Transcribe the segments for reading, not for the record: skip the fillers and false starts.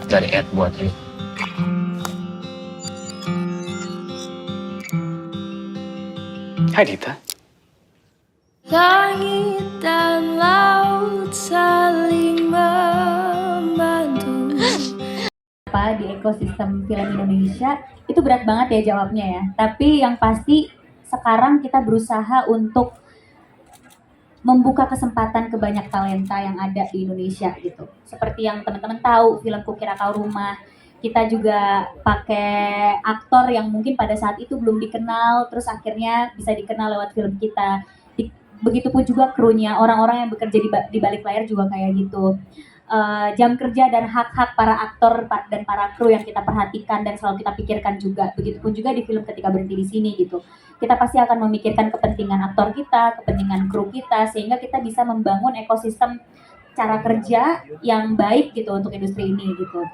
dari Ed buat Ri. Hai Dita. Langit dan laut saling membantu. Di ekosistem film Indonesia itu berat banget ya jawabnya ya. Tapi yang pasti sekarang kita berusaha untuk membuka kesempatan ke banyak talenta yang ada di Indonesia gitu. Seperti yang teman-teman tahu, film Kukira Kau Rumah, kita juga pakai aktor yang mungkin pada saat itu belum dikenal, terus akhirnya bisa dikenal lewat film kita. Begitupun juga krunya, orang-orang yang bekerja di balik layar juga kayak gitu. Jam kerja dan hak-hak para aktor dan para kru yang kita perhatikan dan selalu kita pikirkan juga. Begitupun juga di film Ketika Berhenti di Sini gitu. Kita pasti akan memikirkan kepentingan aktor kita, kepentingan kru kita, sehingga kita bisa membangun ekosistem cara kerja yang baik gitu untuk industri ini gitu.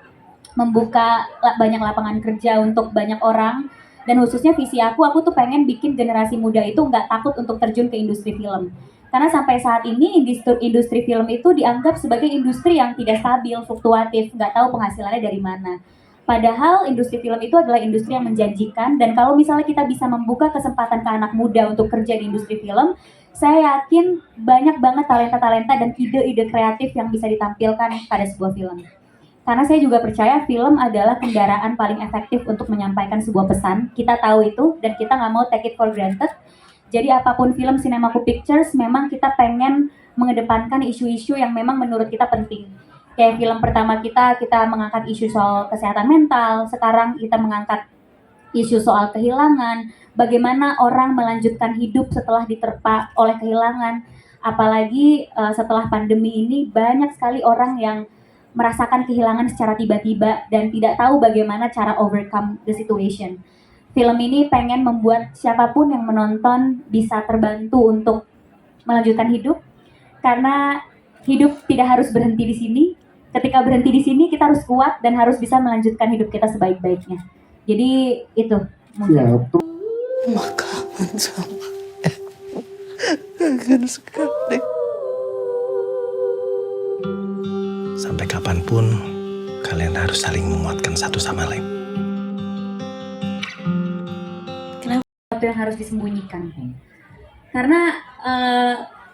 Membuka banyak lapangan kerja untuk banyak orang, dan khususnya visi aku tuh pengen bikin generasi muda itu nggak takut untuk terjun ke industri film. Karena sampai saat ini industri film itu dianggap sebagai industri yang tidak stabil, fluktuatif, nggak tahu penghasilannya dari mana. Padahal industri film itu adalah industri yang menjanjikan, dan kalau misalnya kita bisa membuka kesempatan ke anak muda untuk kerja di industri film, saya yakin banyak banget talenta-talenta dan ide-ide kreatif yang bisa ditampilkan pada sebuah film. Karena saya juga percaya film adalah kendaraan paling efektif untuk menyampaikan sebuah pesan. Kita tahu itu, dan kita nggak mau take it for granted. Jadi apapun film Cinemaku Pictures, memang kita pengen mengedepankan isu-isu yang memang menurut kita penting. Kayak film pertama kita mengangkat isu soal kesehatan mental, sekarang kita mengangkat isu soal kehilangan, bagaimana orang melanjutkan hidup setelah diterpa oleh kehilangan. Apalagi setelah pandemi ini, banyak sekali orang yang merasakan kehilangan secara tiba-tiba dan tidak tahu bagaimana cara overcome the situation. Film ini pengen membuat siapapun yang menonton bisa terbantu untuk melanjutkan hidup, karena hidup tidak harus berhenti di sini. Ketika berhenti di sini, kita harus kuat dan harus bisa melanjutkan hidup kita sebaik-baiknya. Jadi itu mungkin. Ya, Kangen sama kangen sekali. Sampai kapanpun kalian harus saling menguatkan satu sama lain. Yang harus disembunyikan, karena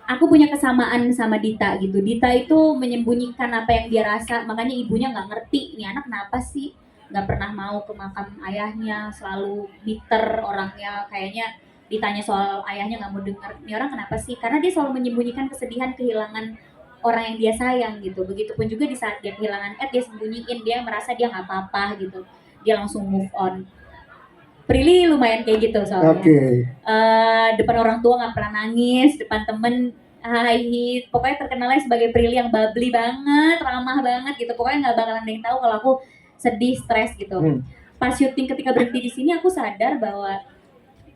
aku punya kesamaan sama Dita gitu. Dita itu menyembunyikan apa yang dia rasa, makanya ibunya nggak ngerti ini anak kenapa sih nggak pernah mau ke makam ayahnya, selalu bitter orangnya, kayaknya ditanya soal ayahnya nggak mau dengar. Ini orang kenapa sih? Karena dia selalu menyembunyikan kesedihan kehilangan orang yang dia sayang gitu. Begitupun juga di saat dia kehilangan Ed, dia sembunyiin, dia merasa dia nggak apa-apa gitu, dia langsung move on. Prilly lumayan kayak gitu soalnya. Depan orang tua nggak pernah nangis, depan temen pokoknya terkenalnya sebagai Prilly yang bubbly banget, ramah banget gitu. Pokoknya nggak bakalan ada yang tahu kalau aku sedih, stres gitu. Pas syuting Ketika Berhenti di Sini, aku sadar bahwa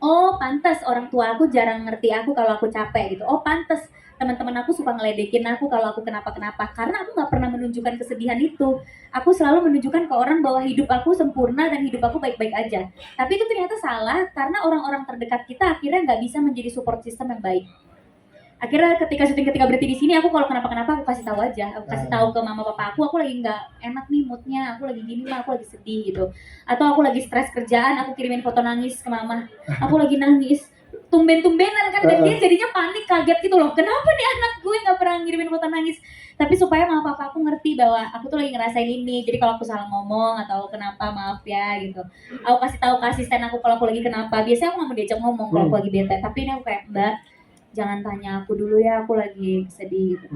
oh pantas orang tua aku jarang ngerti aku kalau aku capek gitu. Oh pantas teman-teman aku suka ngeledekin aku kalau aku kenapa-kenapa, karena aku nggak pernah menunjukkan kesedihan itu. Aku selalu menunjukkan ke orang bahwa hidup aku sempurna dan hidup aku baik-baik aja. Tapi itu ternyata salah, karena orang-orang terdekat kita akhirnya nggak bisa menjadi support system yang baik. Akhirnya ketika syuting Ketika Berhenti di Sini, aku kalau kenapa-kenapa aku kasih tahu aja, aku kasih tahu ke mama papa aku lagi nggak enak nih moodnya, aku lagi gini mah, aku lagi sedih gitu, atau aku lagi stres kerjaan, aku kirimin foto nangis ke mama, aku lagi nangis, tumben-tumbenan kan, dan dia jadinya panik, kaget gitu loh, kenapa nih anak gue nggak pernah ngirimin foto nangis. Tapi supaya mama papa aku ngerti bahwa aku tuh lagi ngerasain ini, jadi kalau aku salah ngomong atau kenapa maaf ya gitu, aku kasih tahu ke asisten aku kalau aku lagi kenapa. Biasanya aku nggak mau diajak ngomong kalau aku lagi bete, tapi ini aku kayak, Mbak jangan tanya aku dulu ya, aku lagi sedih gitu.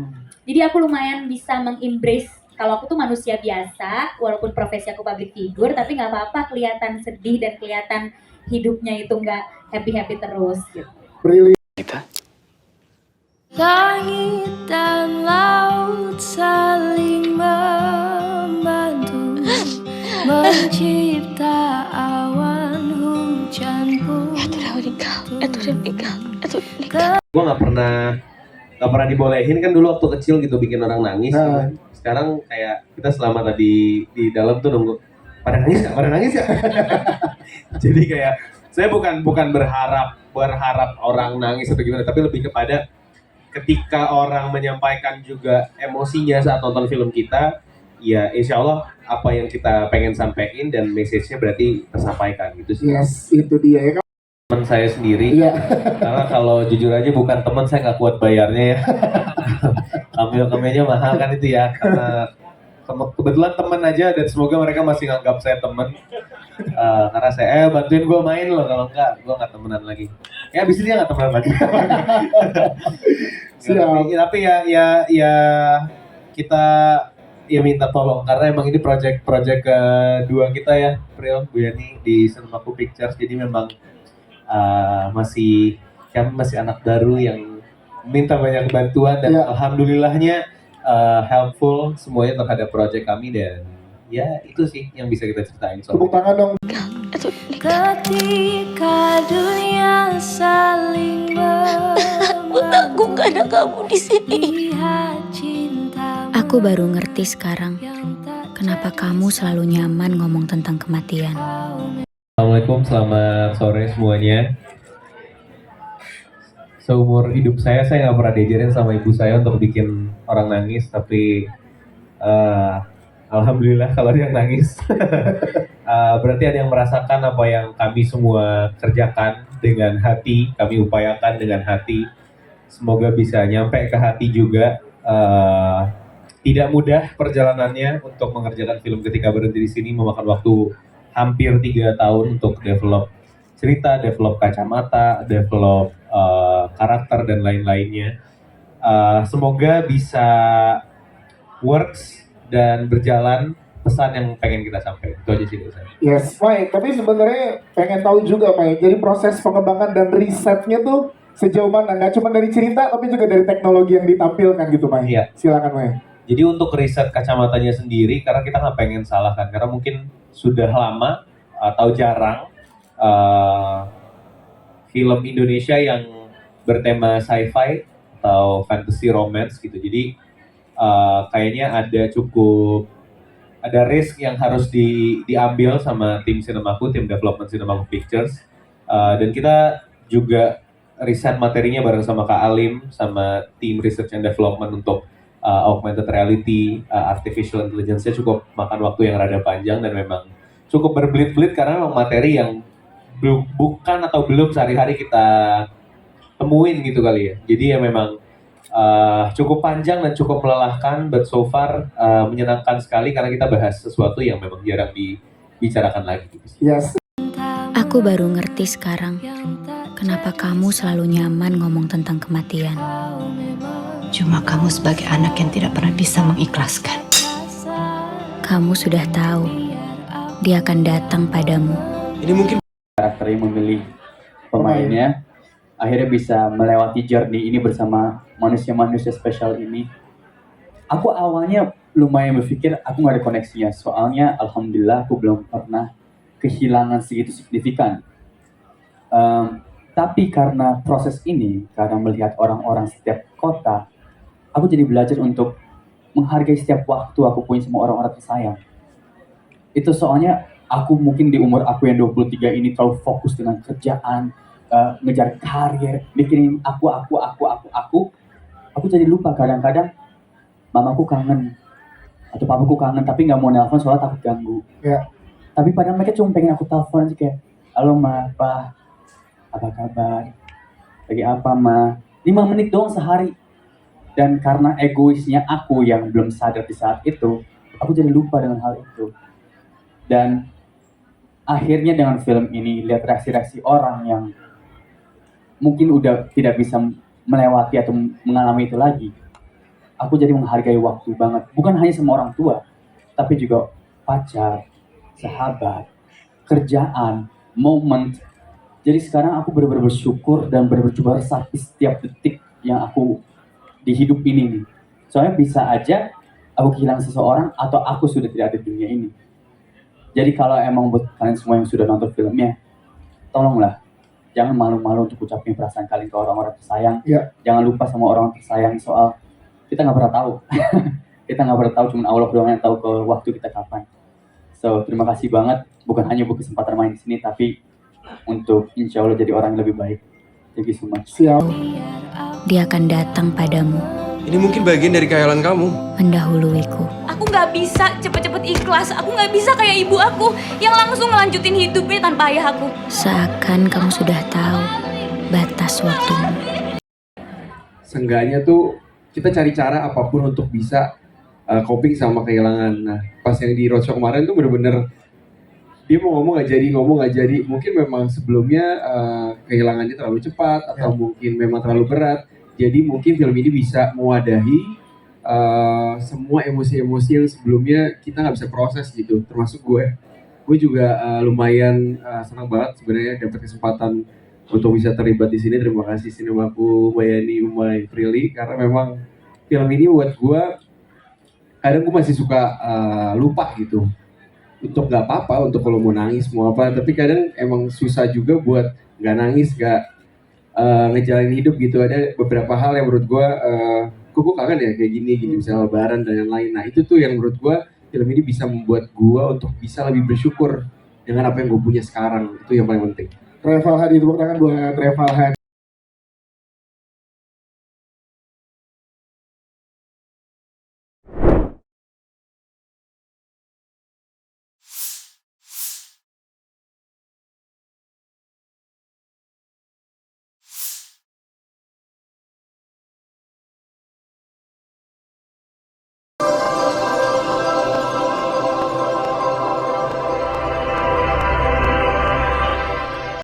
Jadi aku lumayan bisa mengembrace kalau aku tuh manusia biasa, walaupun profesi aku public figure, tapi nggak apa-apa kelihatan sedih dan kelihatan hidupnya itu nggak happy terus gitu. Dita. Langit dan laut saling membantu mencipta awan hujan pun. Itu udah meninggal. Gue nggak pernah dibolehin kan dulu waktu kecil gitu bikin orang nangis. Sekarang kayak kita selama tadi di dalam tuh nunggu pada nangis ya. Jadi kayak saya bukan berharap orang nangis atau gimana, tapi lebih kepada ketika orang menyampaikan juga emosinya saat nonton film kita, ya insya Allah apa yang kita pengen sampaikan dan message-nya berarti tersampaikan gitu sih. Yes, itu dia ya kan. Teman saya sendiri, Iya. karena kalau jujur aja bukan teman saya nggak kuat bayarnya ya. Kamera mahal kan itu ya, karena kebetulan teman aja dan semoga mereka masih nganggap saya teman. Karena saya bantuin gue main loh, kalau enggak gue nggak temenan lagi. Ya abis ini dia nggak temenan lagi. Siap. Tapi ya kita ya minta tolong karena emang ini project kedua kita ya, Pril, Bu Yani di Cinemaku Pictures. Jadi memang kami masih anak baru yang minta banyak bantuan dan Ya. alhamdulillahnya helpful semuanya terhadap project kami dan ya itu sih yang bisa kita ceritain soal Tepuk tangan dong. Edward meninggal. Ketika dunia saling Aku takut gak ada kamu di sini. melihat cinta Aku baru ngerti sekarang yang tak kenapa kamu selalu nyaman ngomong tentang kematian. Assalamualaikum, selamat sore semuanya. Seumur hidup saya nggak pernah diajarin sama ibu saya untuk bikin orang nangis, tapi alhamdulillah kalau dia nangis. Berarti ada yang merasakan apa yang kami semua kerjakan dengan hati, kami upayakan dengan hati. Semoga bisa nyampe ke hati juga. Tidak mudah perjalanannya untuk mengerjakan film Ketika Berhenti di Sini, memakan waktu hampir 3 tahun untuk develop cerita, develop kacamata, develop karakter dan lain-lainnya. Semoga bisa works dan berjalan pesan yang pengen kita sampaikan. Itu aja sih dari saya. Yes, Mike. Tapi sebenarnya pengen tahu juga, Mike. Jadi proses pengembangan dan risetnya tuh sejauh mana? Nggak cuma dari cerita, tapi juga dari teknologi yang ditampilkan gitu, Mike. Iya. Silakan, Mike. Jadi untuk riset kacamatanya sendiri, karena kita nggak pengen salah kan, karena mungkin sudah lama atau jarang film Indonesia yang bertema sci-fi atau fantasy romance gitu. Jadi kayaknya ada risk yang harus diambil sama tim Cinemaku, tim development Cinemaku Pictures. Dan kita juga riset materinya bareng sama Kak Alim, sama tim research and development untuk augmented reality, artificial intelligence-nya cukup makan waktu yang rada panjang dan memang cukup berbelit-belit karena memang materi yang bukan atau belum sehari-hari kita temuin gitu kali ya. Jadi ya memang cukup panjang dan cukup melelahkan, but so far menyenangkan sekali karena kita bahas sesuatu yang memang jarang dibicarakan lagi. Yes. Aku baru ngerti sekarang kenapa kamu selalu nyaman ngomong tentang kematian. Cuma kamu sebagai anak yang tidak pernah bisa mengikhlaskan. Kamu sudah tahu dia akan datang padamu. Ini mungkin karakter yang memilih pemainnya akhirnya bisa melewati journey ini bersama manusia-manusia spesial ini. Aku awalnya lumayan berpikir aku gak ada koneksinya, soalnya alhamdulillah aku belum pernah kehilangan segitu signifikan. Tapi karena proses ini, karena melihat orang-orang setiap kota, aku jadi belajar untuk menghargai setiap waktu aku punya sama orang-orang tersayang. Itu soalnya aku mungkin di umur aku yang 23 ini terlalu fokus dengan kerjaan, ngejar karir, mikirin aku jadi lupa kadang-kadang mamaku kangen atau papaku kangen tapi nggak mau nelpon soalnya takut ganggu. Ya. Tapi padahal mereka cuma pengen aku telepon aja kayak, halo ma, pa, apa kabar, lagi apa ma, 5 menit doang sehari. Dan karena egoisnya aku yang belum sadar di saat itu, aku jadi lupa dengan hal itu. Dan akhirnya dengan film ini lihat reaksi-reaksi orang yang mungkin udah tidak bisa melewati atau mengalami itu lagi, aku jadi menghargai waktu banget. Bukan hanya sama orang tua, tapi juga pacar, sahabat, kerjaan, momen. Jadi sekarang aku benar-benar bersyukur dan benar-benar coba resapi setiap detik yang aku di hidup ini nih. Soalnya bisa aja aku kehilangan seseorang atau aku sudah tidak ada di dunia ini. Jadi kalau emang buat kalian semua yang sudah nonton filmnya, tolonglah jangan malu-malu untuk ucapin perasaan kalian ke orang-orang tersayang. Ya. Jangan lupa sama orang tersayang, soal kita nggak pernah tahu. Kita nggak pernah tahu, cuma Allah doang yang tahu ke waktu kita kapan. So terima kasih banget, bukan hanya buat kesempatan main di sini, tapi untuk insya Allah jadi orang yang lebih baik. Thank you so much. Siap. Dia akan datang padamu. Ini mungkin bagian dari khayalan kamu. Mendahuluiku. Aku nggak bisa cepet-cepet ikhlas. Aku nggak bisa kayak ibu aku yang langsung ngelanjutin hidupnya tanpa ayah aku. Seakan kamu sudah tahu batas waktumu. Seenggaknya tuh kita cari cara apapun untuk bisa coping sama kehilangan. Nah, pas yang di roadshow kemarin tuh bener-bener dia mau ngomong nggak jadi. Mungkin memang sebelumnya kehilangannya terlalu cepat atau mungkin memang terlalu berat. Jadi mungkin film ini bisa mewadahi semua emosi-emosi yang sebelumnya kita nggak bisa proses gitu. Termasuk gue juga lumayan senang banget sebenarnya dapat kesempatan untuk bisa terlibat di sini. Terima kasih Sinemaku, Bayani, Umay, Prilly, karena memang film ini buat gue kadang gue masih suka lupa gitu untuk nggak apa-apa, untuk kalau mau nangis mau apa, tapi kadang emang susah juga buat nggak nangis, nggak ngejalanin hidup gitu. Ada beberapa hal yang menurut gue kok gue kangen ya kayak gini gitu, misalnya lebaran dan lain-lain. Nah itu tuh yang menurut gue film ini bisa membuat gue untuk bisa lebih bersyukur dengan apa yang gue punya sekarang. Itu yang paling penting. Reval Hadi, tepuk tangan buat Reval Hadi.